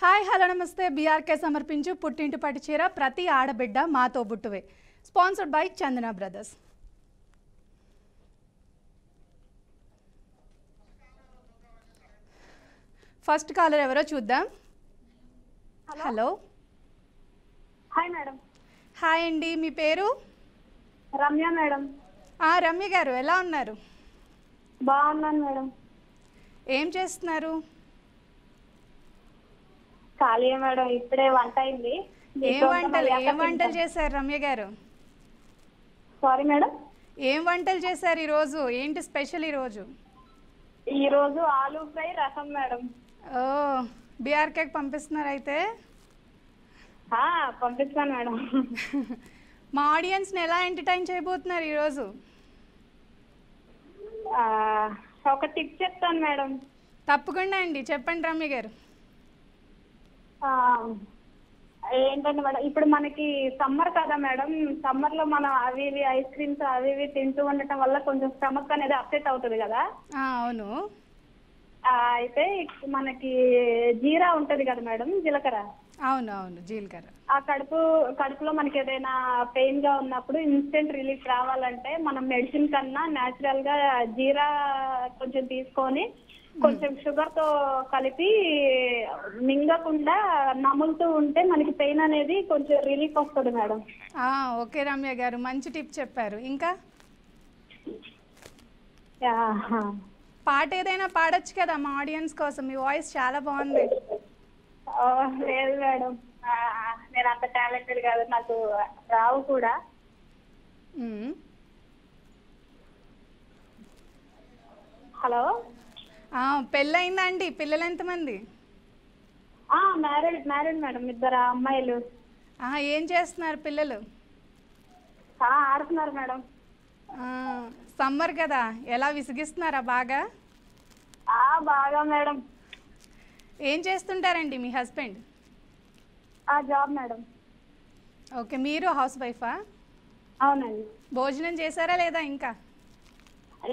Hi hello నమస్తే BRK సమర్పించు పుట్టింటి పట్టు చీర ప్రతి ఆడబిడ్డ మాతో బుట్టువే sponsored by Chandana Brothers. First caller ఎవరో చూద్దాం. Hello hi madam. హాయ్ అండి, మీ పేరు? రమ్య మేడం. రమ్య గారు ఎలా ఉన్నారు? బాగున్నాను మేడం. ఏం చేస్తున్నారు? ఖాళీ మేడం, ఇప్పుడే వంట అయింది. ఏం వంటలు చేశారు రమ్య గారు? Sorry madam. ఏం వంటలు చేశారు ఈరోజు? ఏంటి స్పెషల్ ఈరోజు? ఈరోజు ఆలూ ఫ్రై రసం మేడం. ఓ, బీఆర్కేకి పంపిస్తున్నారు అయితే? పంపిస్తాను మేడం. మా ఆడియన్స్ని ఎలా ఎంటర్టైన్ చేయబోతున్నారు ఈరోజు? ఒక టిప్ చెప్తాను మేడం. తప్పకుండా అండి, చెప్పండి రమ్య గారు. ఏంటంటే మేడం, ఇప్పుడు మనకి సమ్మర్ కదా మేడం, సమ్మర్ లో మనం అవి ఇవి ఐస్ క్రీమ్స్ అవి ఇవి తింటూ ఉండటం వల్ల కొంచెం స్టమక్ అనేది అప్సెట్ అవుతుంది కదా. అవును. అయితే మనకి జీరా ఉంటది కదా మేడం, జీలకర్ర. అవును అవును, జీలకర్ర. ఆ కడుపులో మనకి ఏదైనా పెయిన్ గా ఉన్నప్పుడు ఇన్స్టెంట్ రిలీఫ్ రావాలంటే మనం మెడిసిన్ కన్నా న్యాచురల్ గా జీరా కొంచెం తీసుకొని కొంచెం షుగర్ తో కలిపి మింగకుండా నములుతూ ఉంటే మనకి పెయిన్ అనేది కొంచెం రిలీఫ్ వస్తుంది మేడం. ఓకే రమ్య గారు, మంచి టిప్ చెప్పారు. ఇంకా పాట ఏదైనా పాడొచ్చు కదా మా ఆడియన్స్ కోసం, మీ వాయిస్ చాలా బాగుంది. లేదు మేడం, నేను అంత టాలెంటెడ్ కాదు, నాకు రావు కూడా. హలో, పెళ్ళయిందా అండి? పిల్లలు ఎంతమంది? మ్యారీడ్ మేడం, 2 అమ్మాయిలు. ఏం చేస్తున్నారు పిల్లలు? ఆడుతున్నారు మేడం. సమ్మర్ కదా, ఎలా విసిగిస్తున్నారా బాగా? బాగా మేడం. ఏం చేస్తుంటారండి మీ హస్బెండ్? Job madam. ఓకే, మీరు హౌస్ వైఫా? అవునండి. భోజనం చేశారా లేదా?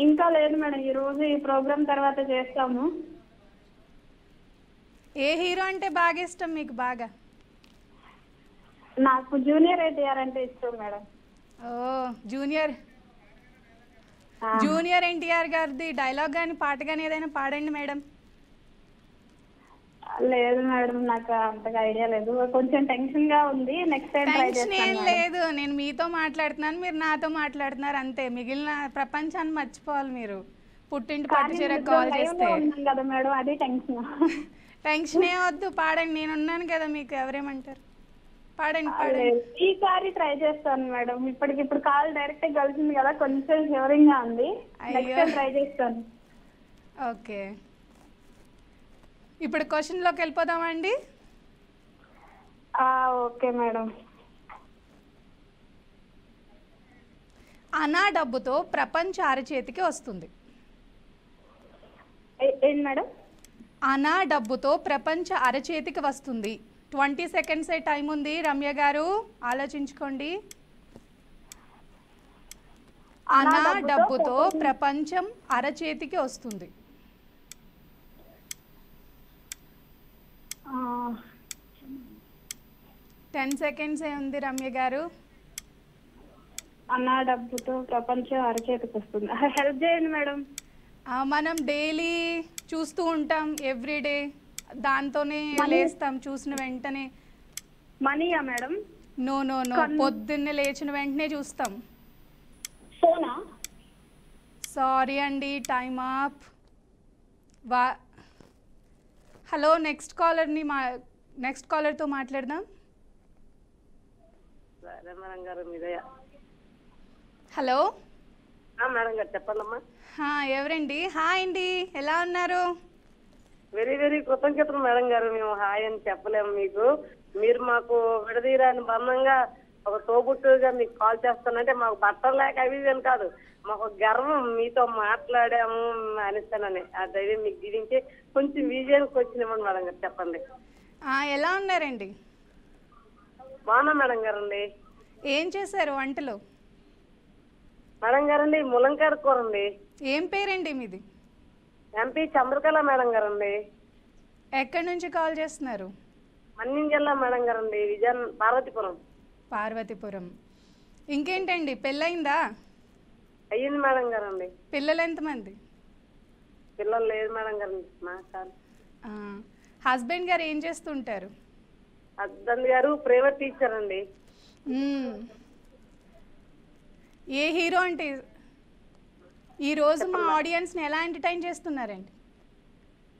ఇంకా లేదు మేడం, ఈ రోజు ఈ ప్రోగ్రామ్ తర్వాత చేస్తాము. ఏ హీరో అంటే బాగా ఇష్టం మీకు? బాగా నాకు జూనియర్ ఎన్టీఆర్ అంటే ఇష్టం మేడం. జూనియర్ ఎన్టీఆర్ గారిది డైలాగ్ కానీ పాట కానీ ఏదైనా పాడండి మేడం. లేదు మేడం, నాకు అంతగా ఐడియా లేదు, కొంచెం టెన్షన్ గా ఉంది. నెక్స్ట్ టైం ట్రై చేస్తాను. టెన్షన్ ఏం లేదు, నేను మీతో మాట్లాడుతున్నాను, మీరు నాతో మాట్లాడుతున్నారు అంతే. మిగిలిన ప్రపంచాన్ని మర్చిపోవాలి మీరు. పుట్టింటి పట్టు చీర కాల్ చేస్తే కదా మేడం, అది టెన్షన్. టెన్షన్ ఏ వద్దు, పాడండి, నేను ఉన్నాను కదా మీకు, ఎవరేమంటారు. పాడండి. ఈసారి ట్రై చేస్తాను మేడం. ఇప్పుడు కాల్ డైరెక్ట్ కలిసింది కదా, కొంచెం షివరింగ్ గా ఉంది. నెక్స్ట్ టైం ట్రై చేస్తాను. ఓకే, ఇప్పుడు క్వశ్చన్ లోకి వెళ్ళిపోదామా అండి? Okay madam. అనా డబ్బుతో ప్రపంచ అరచేతికి వస్తుంది. ఏంటి మేడం? అనా డబ్బుతో ప్రపంచ అరచేతికి వస్తుంది. 20 సెకండ్స్ టైం ఉంది రమ్య గారు, ఆలోచించుకోండి. అనా డబ్బుతో ప్రపంచం అరచేతికి వస్తుంది. 10 సెకండ్స్ ఉంది రమ్య గారు. అన్నా డబ్బుతో ప్రపంచం అరచేతికి వస్తుంది. హెల్ప్ చేయండి మేడం. మనం డైలీ చూస్తూ ఉంటాం, ఎవ్రీడే దాంతోనే లేస్తాం చూసిన వెంటనే. మనీయా మేడం? నో, పొద్దున్నే లేచిన వెంటనే చూస్తాం. ఫోనా? సారీ అండి, టైమ్ అప్. హలో, నెక్స్ట్ కాలర్తో మాట్లాడదాం. హలో మేడం గారు, చెప్పండమ్మా. ఎవరండి? హాయ్ అండి, ఎలా ఉన్నారు? వెరీ వెరీ కృతజ్ఞతలు మేడం గారు. మేము హాయ్ అని చెప్పలేము మీకు. మీరు మాకు విడదీరాని బంధంగా ఒక తోబుట్టుగా మీకు కాల్ చేస్తానంటే మాకు బట్టలు లేక అవి అని కాదు, మాకు గర్వం మీతో మాట్లాడాము అనిస్తానని. ఆ ధైర్యం మీకు దిగించి కొంచెం విజయానికి వచ్చినామని మేడం గారు, చెప్పండి. ఎలా ఉన్నారండి? బాగున్నా మేడం గారండి. ఏం చేశారు వంటలో? మేడం గారండి, ములంకాయ కూర అండి. ఏం పేరండి మీది? ఎంపీ చంద్రకళ మేడం గారండి. ఎక్కడి నుంచి కాల్ చేస్తున్నారు? మన్యం జిల్లా మేడం గారు అండి, పార్వతీపురం. పార్వతీపురం. ఇంకేంటండి, పెళ్ళయిందా? అయ్యింది మేడం గారు అండి. పిల్లలు ఎంతమంది? పిల్లలు లేదు మేడం గారు నాకు. హస్బెండ్ గారు ఏం చేస్తుంటారు? హస్బెండ్ గారు ప్రైవేట్ టీచర్ అండి. ఏ హీరో అంటే ఈరోజు మా ఆడియన్స్ని ఎలా ఎంటర్టైన్ చేస్తున్నారండి?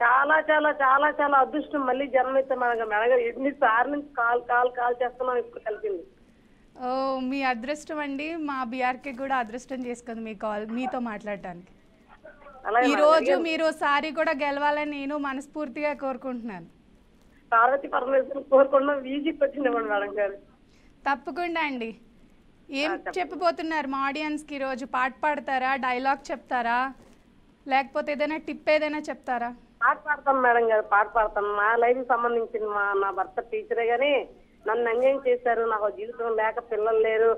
చాలా చాలా చాలా చాలా అదృష్టం మళ్ళీ జన్మయితే మేడం గారు. ఎన్నిసార్లు నుంచి కాల్ చేస్తున్నాం, ఇప్పుడు కలిపింది. ఓ, మీ అదృష్టం అండి. మా బీఆర్కే కూడా అదృష్టం చేసుకుంది మీతో మాట్లాడటానికి. ఈరోజు మీరు సారీ కూడా గెలవాలని నేను మనస్ఫూర్తిగా కోరుకుంటున్నాను. పార్వతి పరమేశ్వరం కోరుకున్నాం, ఈజీకి వచ్చింది మేడం గారు. తప్పకుండా అండి. ఏం చెప్పబోతున్నారు మా ఆడియన్స్కి ఈరోజు? పాట పాడతారా, డైలాగ్ చెప్తారా, లేకపోతే ఏదైనా టిప్ ఏదైనా చెప్తారా? పాట పాడతాం మేడం గారు, పాట పాడతాం. నా లైఫ్ సంబంధించిన నా భర్త టీచరే గానీ నన్ను అన్యాయం చేశారు, నాకు జీవితం లేక పిల్లలు లేరు.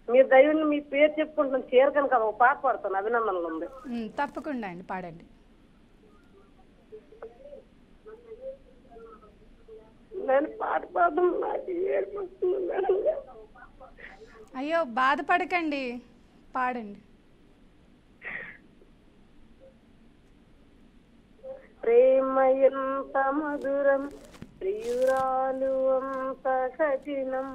మీరు దైవం మీ పేరు చెప్పుకుంటున్నాను, చేరకను కదా, ఒక పాట పాడతాను. అభినందనలు ఉంది. తప్పకుండా అండి, పాడండి. నేను పాట పాడడం నాకు ఏడుపు వస్తుంది మేడం గారు. అయ్యో, బాధపడకండి, పాడండి. ప్రేమ ఎంత మధురం, ప్రియురాలు అంత కఠినం.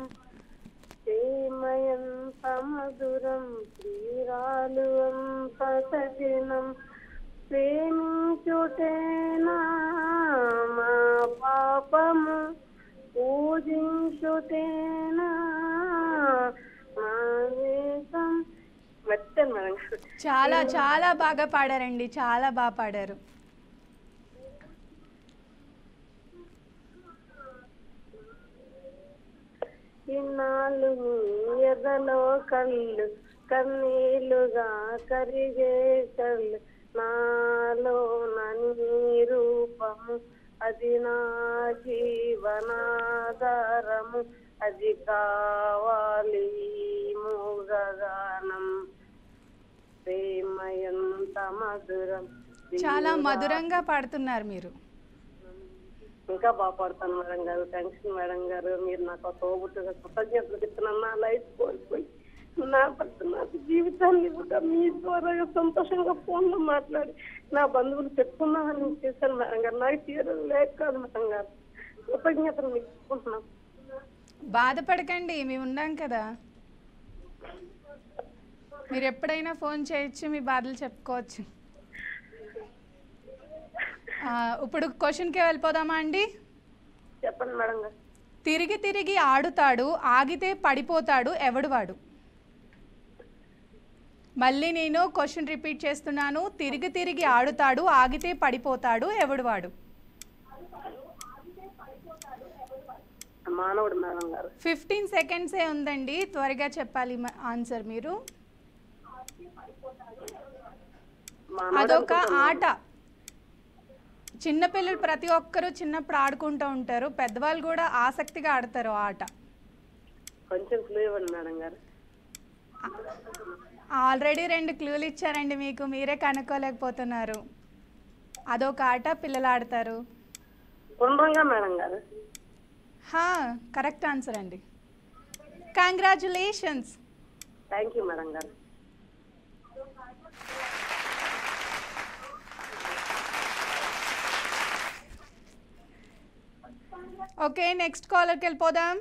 ప్రేమ ఎంత మధురం, ప్రియురాలు అంత కఠినం. ప్రేమించుటేనా మా పాపము, పూజించుటేనా మా వేదం. వచ్చాను మేడం. చాలా చాలా బాగా పాడారండి, చాలా బాగా పాడారు. ఇన్నాళ్ళు ఎదలో కళ్ళు కన్నీళ్ళుగా కరిగే కళ్ళు, నాలో నీ రూపము అది నా జీవనాధారము, అది కావాలి మూగగానం. ప్రేమ ఎంత మధురం. చాలా మధురంగా పాడుతున్నారు మీరు. ఇంకా బాగా పాడతాను మేడం గారు. థ్యాంక్స్ మేడం గారు. మీరు నాకు తోబుట్టుగా కృతజ్ఞతలు చెప్తున్నాను. నా లైఫ్ కోల్పోయి నా భర్త నాకు జీవితాన్ని కూడా మీ ద్వారా సంతోషంగా ఫోన్లో మాట్లాడి నా బంధువులు చెప్పుకున్నామని చేశాను మేడం గారు. నాకు తీరదు లేక కాదు మేడం గారు. కృతజ్ఞతలు మీకు చెప్పుకుంటున్నాం. బాధపడకండి, మేము ఉన్నాం కదా. మీరు ఎప్పుడైనా ఫోన్ చేయొచ్చు, మీ బాధలు చెప్పుకోవచ్చు. ఇప్పుడు క్వశ్చన్కే వెళ్ళిపోదామా అండి? చెప్పండి మేడం గారు. తిరిగి తిరిగి ఆడుతాడు, ఆగితే పడిపోతాడు, ఎవడు వాడు? మళ్ళీ నేను క్వశ్చన్ రిపీట్ చేస్తున్నాను. తిరిగి తిరిగి ఆడుతాడు, ఆగితే పడిపోతాడు, ఎవడు వాడు? మానవుడు మేడం గారు. 15 సెకండ్సే ఉందండి, త్వరగా చెప్పాలి ఆన్సర్ మీరు. అదొక ఆట. చిన్నపిల్లలు ప్రతి ఒక్కరూ చిన్నప్పుడు ఆడుకుంటూ ఉంటారు, పెద్దవాళ్ళు కూడా ఆసక్తిగా ఆడతారు ఆట. కొంచెం క్లూ ఇవ్వండి మేడం గారు. ఆల్రెడీ 2 క్లూలు ఇచ్చారండి మీకు, మీరే కనుక్కోలేకపోతున్నారు. అదొక ఆట, పిల్లలు ఆడతారు. గుండ్రంగా మేడం గారు. కరెక్ట్ ఆన్సర్ అండి. కంగ్రాచులేషన్స్. థ్యాంక్ యూ మేడం గారు. ఓకే, నెక్స్ట్ కాలర్కి వెళ్ళిపోదాం.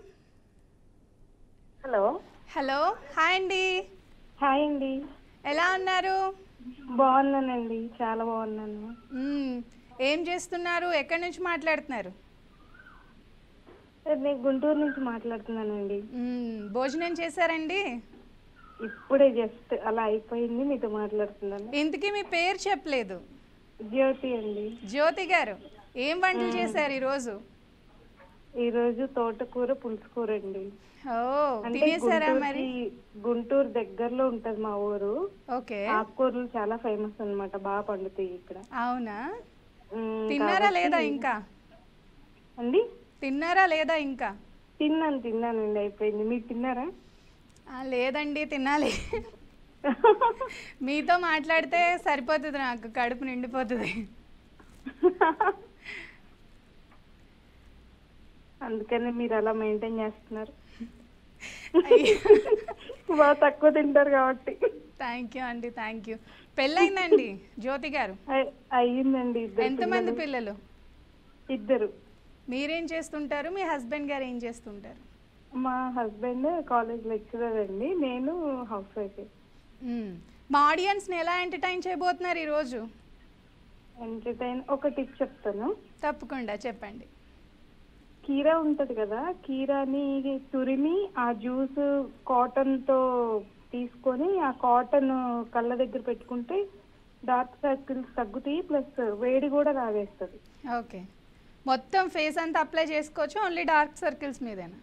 హలో. హలో, హాయ్ అండి. హాయ్ అండి. ఎలా ఉన్నారు? బాగున్నానండి, చాలా బాగున్నాను. ఏం చేస్తున్నారు? ఎక్కడి నుంచి మాట్లాడుతున్నారు? నేను గుంటూరు నుంచి మాట్లాడుతున్నానండి. భోజనం చేశారండి? ఇప్పుడే జస్ట్ అలా అయిపోయింది, మీతో మాట్లాడుతున్నాను. ఇంతకీ మీ పేరు చెప్పలేదు. జ్యోతి అండి. జ్యోతి గారు, ఏం వంటలు చేశారు ఈరోజు? ఈరోజు తోటకూర పులుసుకూర అండి. తినేసారా మరి? గుంటూరు దగ్గరలో ఉంటది మా ఊరు. ఓకే. ఆకుకూరలు చాలా ఫేమస్ అన్నమాట, బాగా పండుతాయి ఇక్కడ. అవునా? తిన్నారా లేదా ఇంకా? అండి, తిన్నారా లేదా ఇంకా? తిన్నానండి, అయిపోయింది. మీరు తిన్నారా? లేదండి, తినాలి. మీతో మాట్లాడితే సరిపోతుంది, నాకు కడుపు నిండిపోతుంది. అందుకని మీరు అలా మెయింటైన్ చేస్తున్నారు. బాగా తక్కువ తింటారు కాబట్టి. థ్యాంక్ యూ అండి, థ్యాంక్ యూ. పెళ్ళయిందండి జ్యోతి గారు? అయ్యిందండి. ఎంతమంది పిల్లలు? ఇద్దరు. మీరేం చేస్తుంటారు, మీ హస్బెండ్ గారు ఏం చేస్తుంటారు? మా హస్బెండ్ కాలేజ్ లెక్చరర్ అండి, నేను హౌస్ వైఫ్. మా ఆడియన్స్ని ఎలా ఎంటర్టైన్ చేయబోతున్నారు ఈరోజు? ఒక టిప్ చెప్తాను. తప్పకుండా చెప్పండి. కీరా ఉంటది కదా, కీరాని తురిమి ఆ జ్యూస్ కాటన్తో తీసుకొని ఆ కాటన్ కళ్ళ దగ్గర పెట్టుకుంటే డార్క్ సర్కిల్స్ తగ్గుతాయి, ప్లస్ వేడి కూడా రావేస్తుంది. ఓకే, మొత్తం ఫేస్ అంతా అప్లై చేసుకోవచ్చు, ఓన్లీ డార్క్ సర్కిల్స్ మీదేనా?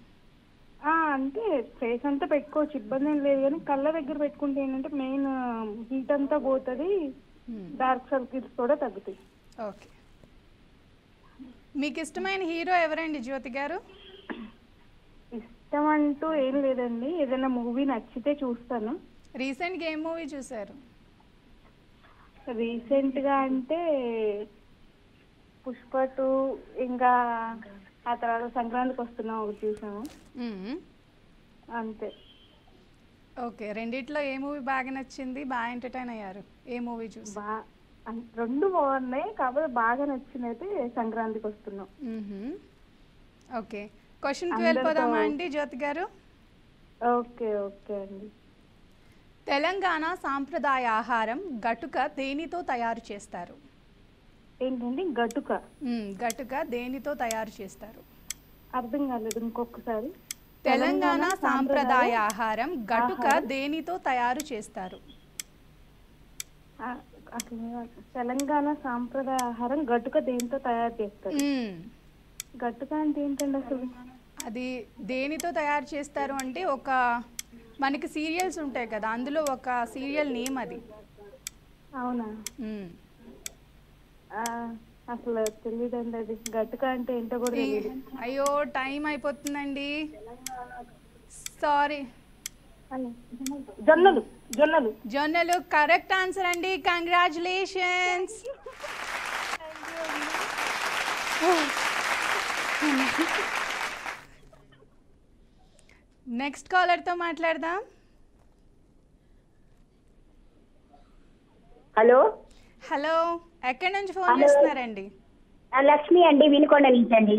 అంటే ఫేస్ అంతా పెట్టుకోవచ్చు, ఇబ్బంది ఏం లేదు. కానీ కళ్ళ దగ్గర పెట్టుకుంటే ఏంటంటే మెయిన్ హీట్ అంతా పోతుంది, డార్క్ సర్కిల్స్ కూడా తగ్గుతాయి. ఓకే, మీకు ఇష్టమైన హీరో ఎవరండి జ్యోతి గారు? ఇష్టం అంటూ ఏం లేదండి, ఏదైనా మూవీ నచ్చితే చూస్తాను. రీసెంట్గా ఏం మూవీ చూసారు? రీసెంట్గా అంటే పుష్ప 2, ఇంకా ఆ తర్వాత సంక్రాంతికి వస్తున్నాం ఒకటి చూసాము, అంతే. ఓకే, రెండిట్లో ఏ మూవీ బాగా నచ్చింది, బాగా ఎంటర్టైన్ అయ్యారు? ఏ మూవీ చూసి? రెండు బాగున్నాయి, కాకపోతే బాగా నచ్చింది అయితే సంక్రాంతికి వస్తున్నాం. ఓకే, క్వశ్చన్కి వెళ్ళిపోదామా అండి జ్యోతి గారు? ఓకే ఓకే అండి. తెలంగాణ సాంప్రదాయ ఆహారం గటుక దేనితో తయారు చేస్తారు? ఏంటండి గటుక? గటుక దేనితో తయారు చేస్తారు? అర్థం కాలేదు, ఇంకొకసారి. తెలంగాణ సాంప్రదాయ ఆహారం గటుక దేనితో తయారు చేస్తారు? తెలంగాణ సాంప్రదాయ ఆహారం గటుక దేనితో తయారు చేస్తారు? గటుక అంటే ఏంటండి అసలు? అది దేనితో తయారు చేస్తారు అంటే, ఒక మనకి సీరియల్స్ ఉంటాయి కదా, అందులో ఒక సీరియల్ నేమ్ అది. అవునా? అసలు తెలియదండి, అది గటుక అంటే ఏంటో కూడా తెలియదు. అయ్యో, టైం అయిపోతుందండి, సారీ. జొన్నలు. జొన్నలు. జొన్నలు కరెక్ట్ ఆన్సర్ అండి, కంగ్రాచులేషన్స్. నెక్స్ట్ కాలర్తో మాట్లాడదాం. హలో. హలో, ఎక్కడి నుంచి ఫోన్ చేస్తున్నారండి? లక్ష్మి అండి, వినుకొండ నుంచి అండి.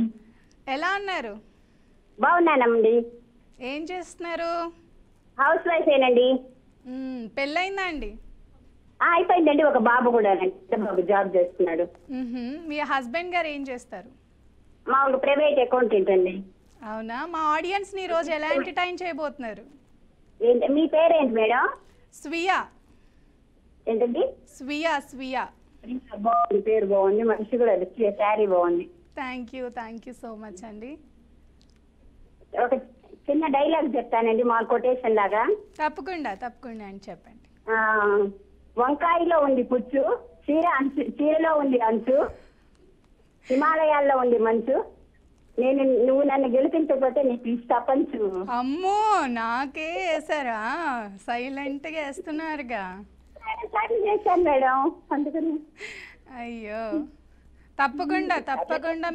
ఎలా ఉన్నారు? బాగున్నానండి. ఏం చేస్తున్నారు? హౌస్ వైఫ్ ఏనండి. పెళ్ళయిందా అండి? అయిపోయిందండి, ఒక బాబు కూడా బాబు జాబ్ చేస్తున్నాడు. మీ హస్బెండ్ గారు ఏం చేస్తారు? మా ప్రైవేట్ అకౌంటెంట్ అండి. అవునా? మా ఆడియన్స్ ని రోజు ఎలా ఎంటర్టైన్ చేయబోతున్నారు? మీ పేరేంటి మేడం? స్వియా. ఏంటండి? స్వియా. స్వియా బాగుంది, పేరు బాగుంది, మనిషి కూడా శారీ బాగుంది. థ్యాంక్ యూ సో మచ్ అండి. ఒక చిన్న డైలాగ్ చెప్తానండి, మా కొటేషన్ లాగా. తప్పకుండా అని చెప్పండి. వంకాయలో ఉంది పుచ్చు, చీరలో ఉంది అంచు, హిమాలయాల్లో ఉంది మంచు, నువ్వు నన్ను గెలిపించకపోతే నీకు ఇష్ట పంచు. అమ్మో, నాకే వేసారా? సైలెంట్ గా వేస్తున్నారుగా. చేశాను మేడం, అందుకని. అయ్యో, తప్పకుండా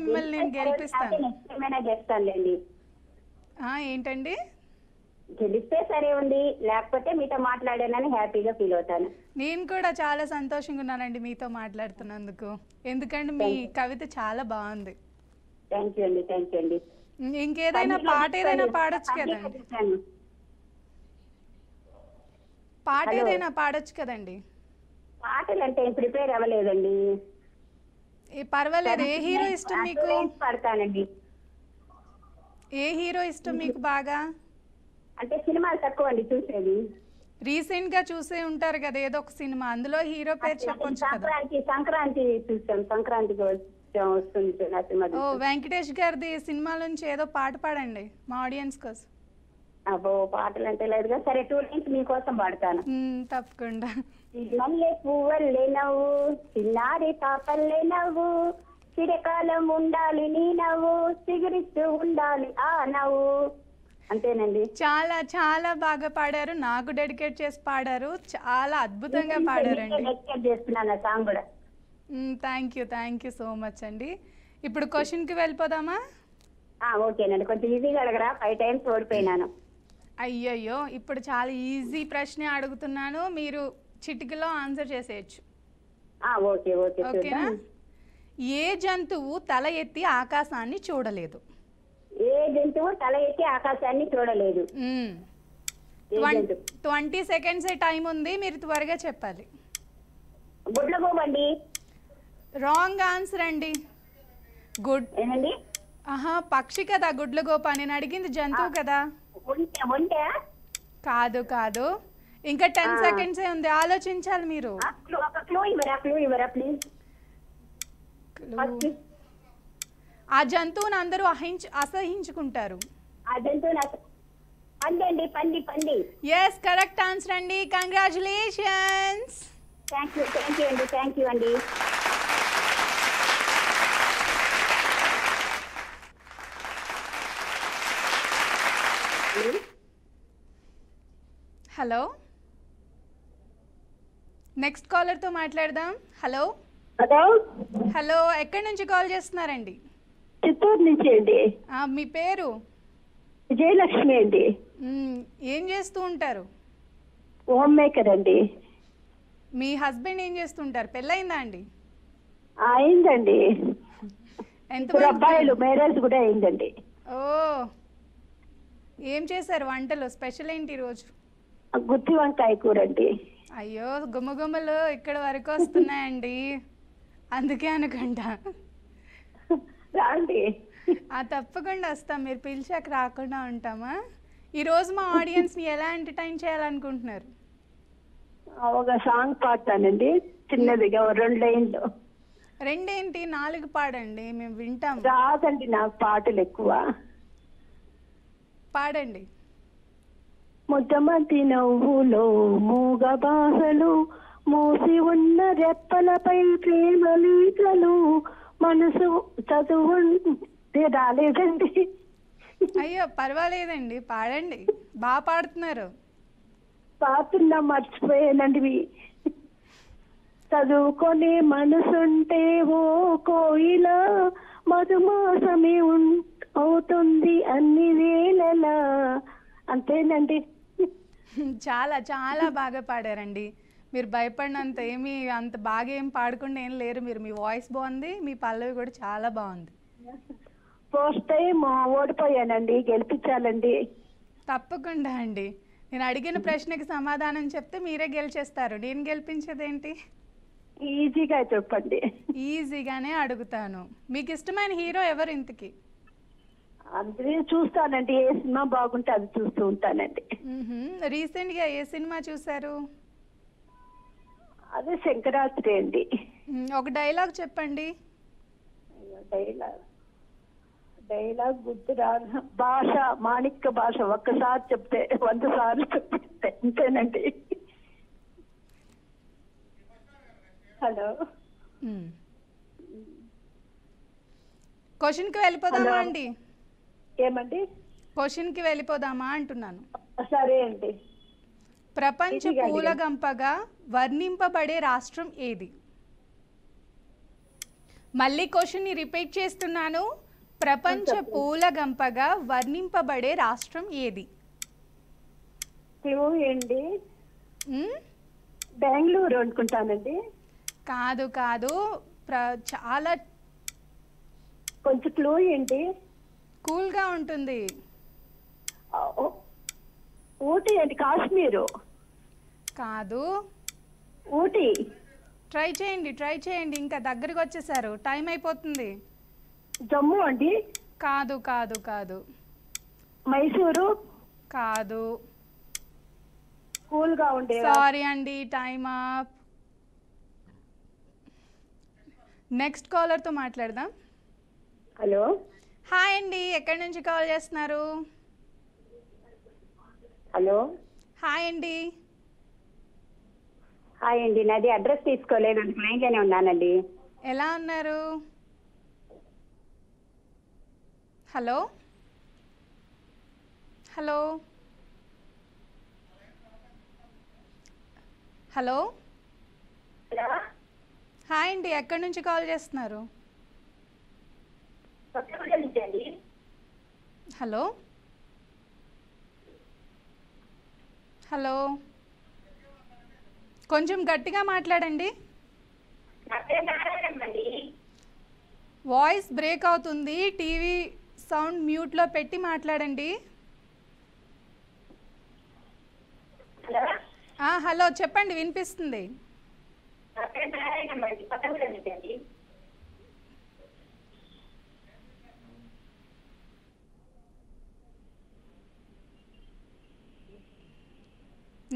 మిమ్మల్ని నేను గెలిపిస్తాను. చేస్తానులేండి. ఏంటండి? గెలిస్తే సరే ఉంది, లేకపోతే మీతో మాట్లాడానని హ్యాపీగా ఫీల్ అవుతాను. నేను కూడా చాలా సంతోషంగా ఉన్నానండి మీతో మాట్లాడుతున్నందుకు, ఎందుకంటే మీ కవిత చాలా బాగుంది. థ్యాంక్ యూ అండి. ఇంకేదైనా పాట ఏదైనా పాడొచ్చు కదండి? పాడొచ్చు కదండి? పాటలు అంటే ప్రిపేర్ అవ్వలేదండి. పర్వాలేదు. ఏ హీరో ఇష్టం మీకు? పాడతానండి. ఏ హీరో ఇష్టం మీకు బాగా? అంటే సినిమాలు తక్కువ అండి చూసేది. రీసెంట్ గా చూసే ఉంటారు కదా ఏదో ఒక సినిమా, అందులో హీరో పేరు చెప్పొచ్చు కదా? సంక్రాంతి చూసాం, సంక్రాంతికి వస్తుంది. ఓ, వెంకటేష్ గారిది సినిమా నుంచి ఏదో పాట పాడండి మా ఆడియన్స్ కోసం. అబ్బో, పాటలు అంటే లేదుగా, సరే 2 lines మీకోసం పాడతాను. తప్పకుండా. మల్లె పువ్వల్లే నవ్వు, చిన్నారి పాపల్లే నవ్వు, చిరకాలం ఉండాలి నీ నవ్వు, సిగురిస్తూ ఉండాలి ఆ నవ్వు. అంతేనండి. చాలా చాలా బాగా పాడారు, నాకు డెడికేట్ చేసి పాడారు, చాలా అద్భుతంగా పాడారండి. డెడికేట్ చేస్తున్నాను ఆ సాంగ్ కూడా. థ్యాంక్ యూ సో మచ్ అండి. ఇప్పుడు క్వశ్చన్కి వెళ్ళిపోదామా? ఓకేనండి, కొంచెం ఈజీగా అడగరా, 5 టైమ్స్ ఓడిపోయినాను. అయ్యయ్యో, ఇప్పుడు చాలా ఈజీ ప్రశ్న అడుగుతున్నాను, మీరు చిటికలో ఆన్సర్ చేసేయచ్చు. ఓకే ఓకే ఓకేనా? చూద్దాం. ఏ జంతువు తల ఎత్తి ఆకాశాన్ని చూడలేదు? ఏ జంతువు తల ఎత్తి ఆకాశాన్ని చూడలేదు? ఏ జంతువు? 20 సెకండ్స్ టైం ఉంది, మీరు త్వరగా చెప్పాలి. గుడ్లగూబండి. రాంగ్ ఆన్సర్ అండి. గుడ్ ఏనండి? పక్షి కదా గుడ్లగోప, నేను అడిగింది జంతువు కదా. ఒంటె? కాదు కాదు, ఇంకా 10 సెకండ్సే ఉంది, ఆలోచించాలి మీరు. ఒక క్లూ ఇవ్వరా ప్లీజ్. ఆ జంతువుని అందరూ అసహించుకుంటారు. ఆ జంతువు పంది. పంది. ఎస్, కరెక్ట్ ఆన్సర్ అండి. కంగ్రాచులేషన్స్. థ్యాంక్ యూ అండి. హలో, నెక్స్ట్ కాలర్తో మాట్లాడదాం. హలో హలో, ఎక్కడి నుంచి కాల్ చేస్తున్నారండి? చిత్తూరు నుంచి అండి. మీ పేరు? విజయలక్ష్మి అండి. ఏం చేస్తూ ఉంటారు? హోమ్ మేకర్ అండి. మీ హస్బెండ్ ఏం చేస్తుంటారు? పెళ్ళయిందా అండి? అయిందండి. ఎంతమంది అబ్బాయిలు మ్యారేజ్ కూడా అయిందండి. ఓ, ఏం చేశారు వంటలు? స్పెషల్ ఏంటి ఈరోజు? గుత్తి వంకాయ కూర అండి. అయ్యో, గుమ్మగుమ్మలు ఇక్కడ వరకు వస్తున్నాయండి, అందుకే అనుకుంటా. రాండి. తప్పకుండా వస్తాం, మీరు పిలిచాక రాకుండా ఉంటామా? ఈరోజు మా ఆడియన్స్ని ఎలా ఎంటర్టైన్ చేయాలనుకుంటున్నారు? ఒక సాంగ్ పాడతానండి, చిన్నదిగా 2 లైన్లు. 2 ఏంటి, 4 పాడండి, మేము వింటాం. రాదండి నాకు పాటలు ఎక్కువ. పాడండి. ముద్దమతి నవ్వులో మూగ బాసలు, మూసి ఉన్న రెప్పలపై ప్రేమలీకలు, మనసు చదువు రాలేదండి. అయ్యో పర్వాలేదండి, పాడండి, బాగా పాడుతున్నారు. పాతున్నా మర్చిపోయానండి. చదువుకొని మనసుంటే ఓ కోయిల, మధుమాసమే అవుతుంది అన్ని వేళలా. అంతేనండి. చాలా చాలా బాగా పాడారండి. మీరు భయపడినంత ఏమీ అంత బాగా ఏం పాడకుండా ఏం లేరు మీరు. మీ వాయిస్ బాగుంది, మీ పల్లవి కూడా చాలా బాగుంది. ఫస్ట్ టైం ఓడిపోయానండి, గెలిపించాలండి. తప్పకుండా అండి, నేను అడిగిన ప్రశ్నకి సమాధానం చెప్తే మీరే గెలిచేస్తారు. నేను గెలిపించేదేంటి? ఈజీగా చెప్పండి. ఈజీగానే అడుగుతాను. మీకు ఇష్టమైన హీరో ఎవరు ఇంతకి? అందరూ చూస్తానండి, ఏ సినిమా బాగుంటే అది చూస్తూ ఉంటానండి. రీసెంట్గా ఏ సినిమా చూసారు? అదే శంకరాత్రి అండి. ఒక డైలాగ్ చెప్పండి. డైలాగ్ గుర్తు రాదు. భాష మాణిక్య భాష, ఒక్కసారి చెప్తే 100 సార్లు చెప్తే అంతేనండి. హలో, క్వశ్చన్కి వెళ్ళిపోదామా అండి? ఏమండి? క్వశ్చన్కి వెళ్ళిపోదామా అంటున్నాను. సరే అండి. ప్రపంచ పూలగంపగా వర్ణింపబడే రాష్ట్రం ఏది? మళ్ళీ క్వశ్చన్ని రిపీట్ చేస్తున్నాను. ప్రపంచ పూలగంపగా వర్ణింపబడే రాష్ట్రం ఏది? క్లూ ఏంటి? బెంగళూరు అనుకుంటానండి. కాదు కాదు, చాలా కొంచెం క్లూ ఏంటి? కూల్గా ఉంటుంది. ఊటీ అండి. కాశ్మీరు కాదు. ఊటీ. ట్రై చేయండి, ఇంకా దగ్గరికి వచ్చేసారు, టైం అయిపోతుంది. జమ్మూ అండి. కాదు కాదు కాదు. మైసూరు. కాదు. కూల్గా ఉండే. సారీ అండి, టైమ్ అప్. నెక్స్ట్ కాలర్తో మాట్లాడదాం. హలో, హాయ్ అండి, ఎక్కడి నుంచి కాల్ చేస్తున్నారు? హలో, హాయ్ అండి. హాయ్ అండి, నాది అడ్రస్ తీసుకోలేదు, లైన్లోనే ఉన్నానండి. ఎలా ఉన్నారు? హలో హలో హలో, హాయ్ అండి, ఎక్కడి నుంచి కాల్ చేస్తున్నారు? హలో హలో, కొంచెం గట్టిగా మాట్లాడండి. వాయిస్ బ్రేక్ అవుతుంది. టీవీ సౌండ్ మ్యూట్లో పెట్టి మాట్లాడండి. హలో చెప్పండి, వినిపిస్తుంది.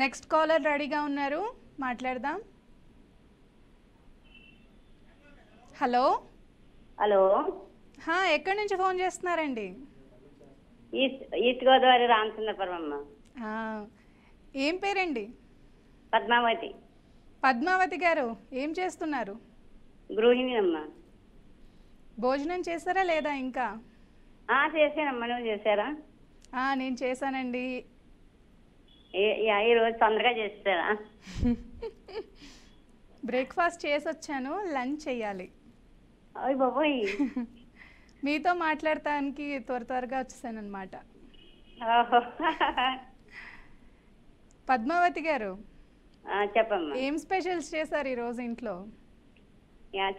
నెక్స్ట్ కాలర్ రెడీగా ఉన్నారు, మాట్లాడదాం. హలో హలో, ఎక్కడి నుంచి ఫోన్ చేస్తున్నారండి? ఈస్ట్ గోదావరి రామచంద్రపురం అమ్మ. ఏం పేరండి? పద్మావతి. పద్మావతి గారు ఏం చేస్తున్నారు? గృహిణి అమ్మ. భోజనం చేశారా లేదా ఇంకా? చేశానమ్మా, నువ్వు చేశారా? నేను చేశానండి. ఈరోజు తొందరగా చేస్తారా? బ్రేక్ఫాస్ట్ చేసి వచ్చాను, లంచ్ చెయ్యాలి. అయ్య బాబోయ్, మీతో మాట్లాడటానికి త్వరగా వచ్చేసాను అనమాట. పద్మావతి గారు చెప్పమ్మా. ఏం స్పెషల్స్ చేశారు ఈరోజు ఇంట్లో?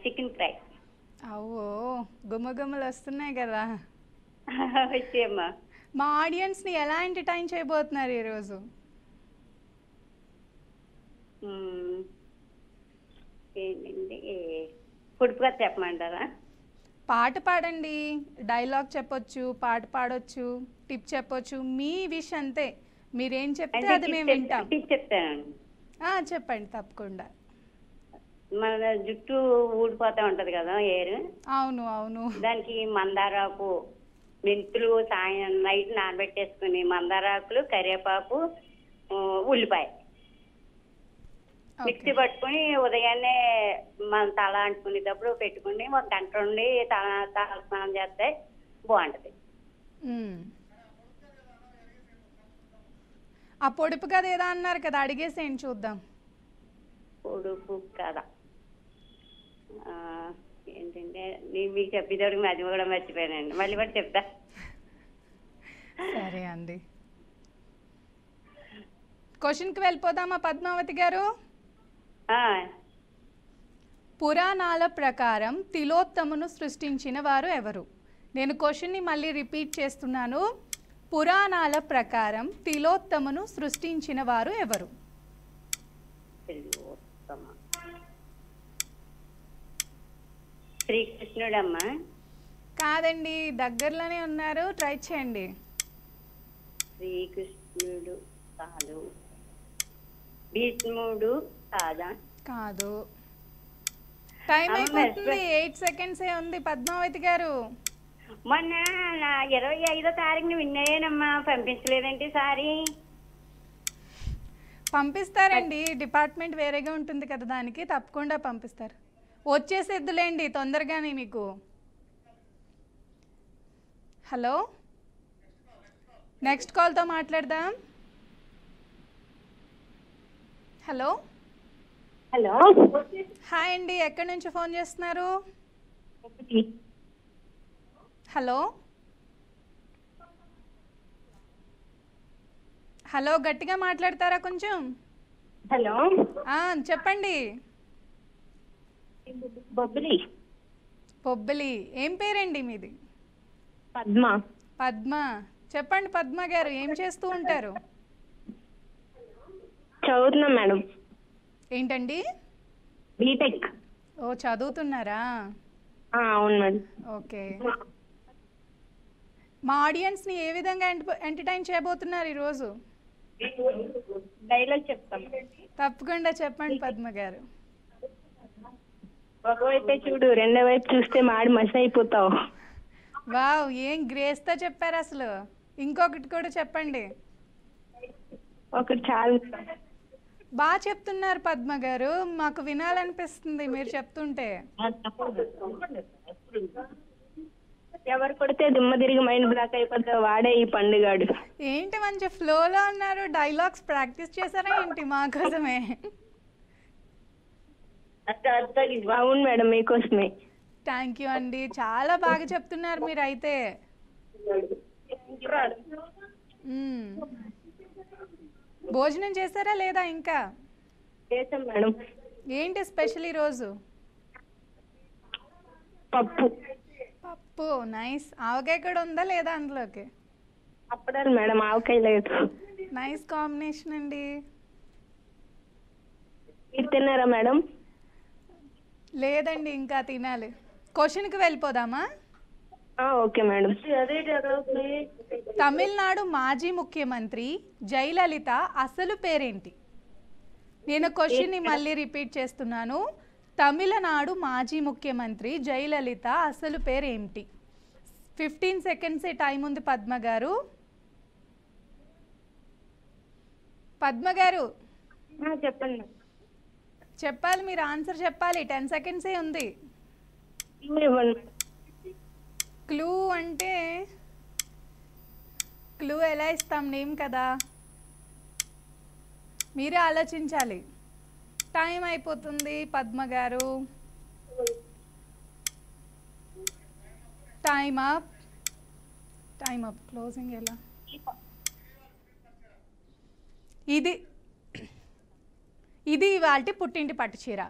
Chicken fry. అవో, గుమ్మగుమ్మలు వస్తున్నాయి కదా. వచ్చేయమ్మా. మా ఆడియన్స్ని ఎలా ఎంటర్టైన్ చేయబోతున్నారు ఈరోజు? ఏంటండి, పుడుపుగా చెప్పమంటారా? పాట పాడండి, డైలాగ్ చెప్పొచ్చు, పాట పాడొచ్చు, టిప్ చెప్పొచ్చు, మీ విష్ అంతే. మీరేం చెప్తే అది మేము వింటాం. టిప్ చెప్తానండి. చెప్పండి తప్పకుండా. మన జుట్టు ఊడిపోతా ఉంటది కదా, ఏరు. అవును అవును. దానికి మందారాకు, మెంతులు నైట్ నానబెట్టేసుకుని, మందారాకులు, కరివేపాకు, ఉల్లిపాయ మిక్సీ పట్టుకుని ఉదయాన్నే మన తల అంటుకునేటప్పుడు పెట్టుకుని 1 గంట నుండి తల స్నానం చేస్తే బాగుంటది. ఆ పొడుపు కదా ఏదో అన్నారు కదా, అడిగేసేయండి చూద్దాం. పొడుపు కదా ఏంటంటే, మీకు చెప్పేటప్పుడు అది కూడా మర్చిపోయానండి, మళ్ళీ కూడా చెప్తా. సరే అండి, క్వశ్చన్కి వెళ్ళిపోదామా పద్మావతి గారు? పురాణాల ప్రకారం తిలోత్తమును సృష్టించిన వారు ఎవరు? నేను క్వశ్చన్ని మళ్ళీ రిపీట్ చేస్తున్నాను. పురాణాల ప్రకారం తిలోత్తమును సృష్టించిన వారు ఎవరు? శ్రీకృష్ణుడమ్మా. కాదండి, దగ్గరలోనే ఉన్నారు, ట్రై చేయండి. శ్రీకృష్ణుడు కాదు. భీష్ముడు కాదా? కాదు. టైం అయిపోతుంది, 8 seconds ఉంది పద్మావతి గారు. మొన్న 25వ తారీఖున విన్నాయేనమ్మా, పంపించలేదండి సారీ. పంపిస్తారండి, డిపార్ట్మెంట్ వేరేగా ఉంటుంది కదా, దానికి తప్పకుండా పంపిస్తారు. వచ్చేసేద్దులేండి తొందరగానే మీకు. హలో, నెక్స్ట్ కాల్తో మాట్లాడదాం. హలో హలో, హాయ్ అండి, ఎక్కడి నుంచి ఫోన్ చేస్తున్నారు? హలో హలో, గట్టిగా మాట్లాడతారా కొంచెం? హలో, చెప్పండి. పొబ్బిలి. ఏం పేరండి మీది? పద్మ. పద్మ. చెప్పండి పద్మ గారు, ఏం చేస్తూ ఉంటారు? చదువుతున్నా మేడం. ఏంటండి? బీటెక్. ఓ, చదువుతున్నారా? అవును మేడం. ఓకే. మా ఆడియన్స్ని ఏ విధంగా ఎంటర్టైన్ చేయబోతున్నారు ఈరోజు? డైలాగ్ చెప్తాం. తప్పకుండా చెప్పండి పద్మ గారు. ఒకవైపే చూడు, రెండో వైపు చూస్తే మాడి మసి అయిపోతావు. వావ్, ఏం గ్రేస్తో చెప్పారు అసలు. ఇంకొకటి కూడా చెప్పండి. ఒకటి చాలు. బాగా చెప్తున్నారు పద్మ గారు, మాకు వినాలనిపిస్తుంది మీరు చెప్తుంటే. ఎవరు కొడితే దుమ్మ తిరిగి మైండ్ బ్లాక్ అయిపోతా వాడే ఈ పండుగాడు. ఏంటి మంచి ఫ్లోలో ఉన్నారు, డైలాగ్స్ ప్రాక్టీస్ చేశారా ఏంటి మా కోసమే? అవును మేడం, మీకోసమే. థ్యాంక్ యూ అండి, చాలా బాగా చెప్తున్నారు మీరు అయితే. భోజనం చేశారా లేదా ఇంకా? చేసాం మేడం. ఏంటి స్పెషల్ ఈరోజు? పప్పు. పప్పు, నైస్. ఆవకాయ కూడా ఉందా లేదా అందులోకి? అప్పుడాలి మేడం, ఆవకాయ లేదు. నైస్ కాంబినేషన్ అండి. మీరు తిన్నారా మేడం? లేదండి, ఇంకా తినాలి. క్వశ్చన్కి వెళ్ళిపోదామా? Okay madam. తమిళనాడు మాజీ ముఖ్యమంత్రి జయలలిత అసలు పేరేంటి? నేను క్వశ్చన్ని మళ్ళీ రిపీట్ చేస్తున్నాను. తమిళనాడు మాజీ ముఖ్యమంత్రి జయలలిత అసలు పేరేంటి? 15 సెకండ్సే టైం ఉంది పద్మ గారు. పద్మ గారు చెప్పండి. చెప్పాలి, మీరు ఆన్సర్ చెప్పాలి. 10 సెకండ్సే ఉంది. క్లూ అంటే క్లూ ఎలా ఇస్తాం? నేమ్ కదా, మీరే ఆలోచించాలి. టైం అయిపోతుంది పద్మ గారు. Time up. క్లోజింగ్ ఎలా? ఇది ఇవాల్టి పుట్టింటి పట్టు చీర.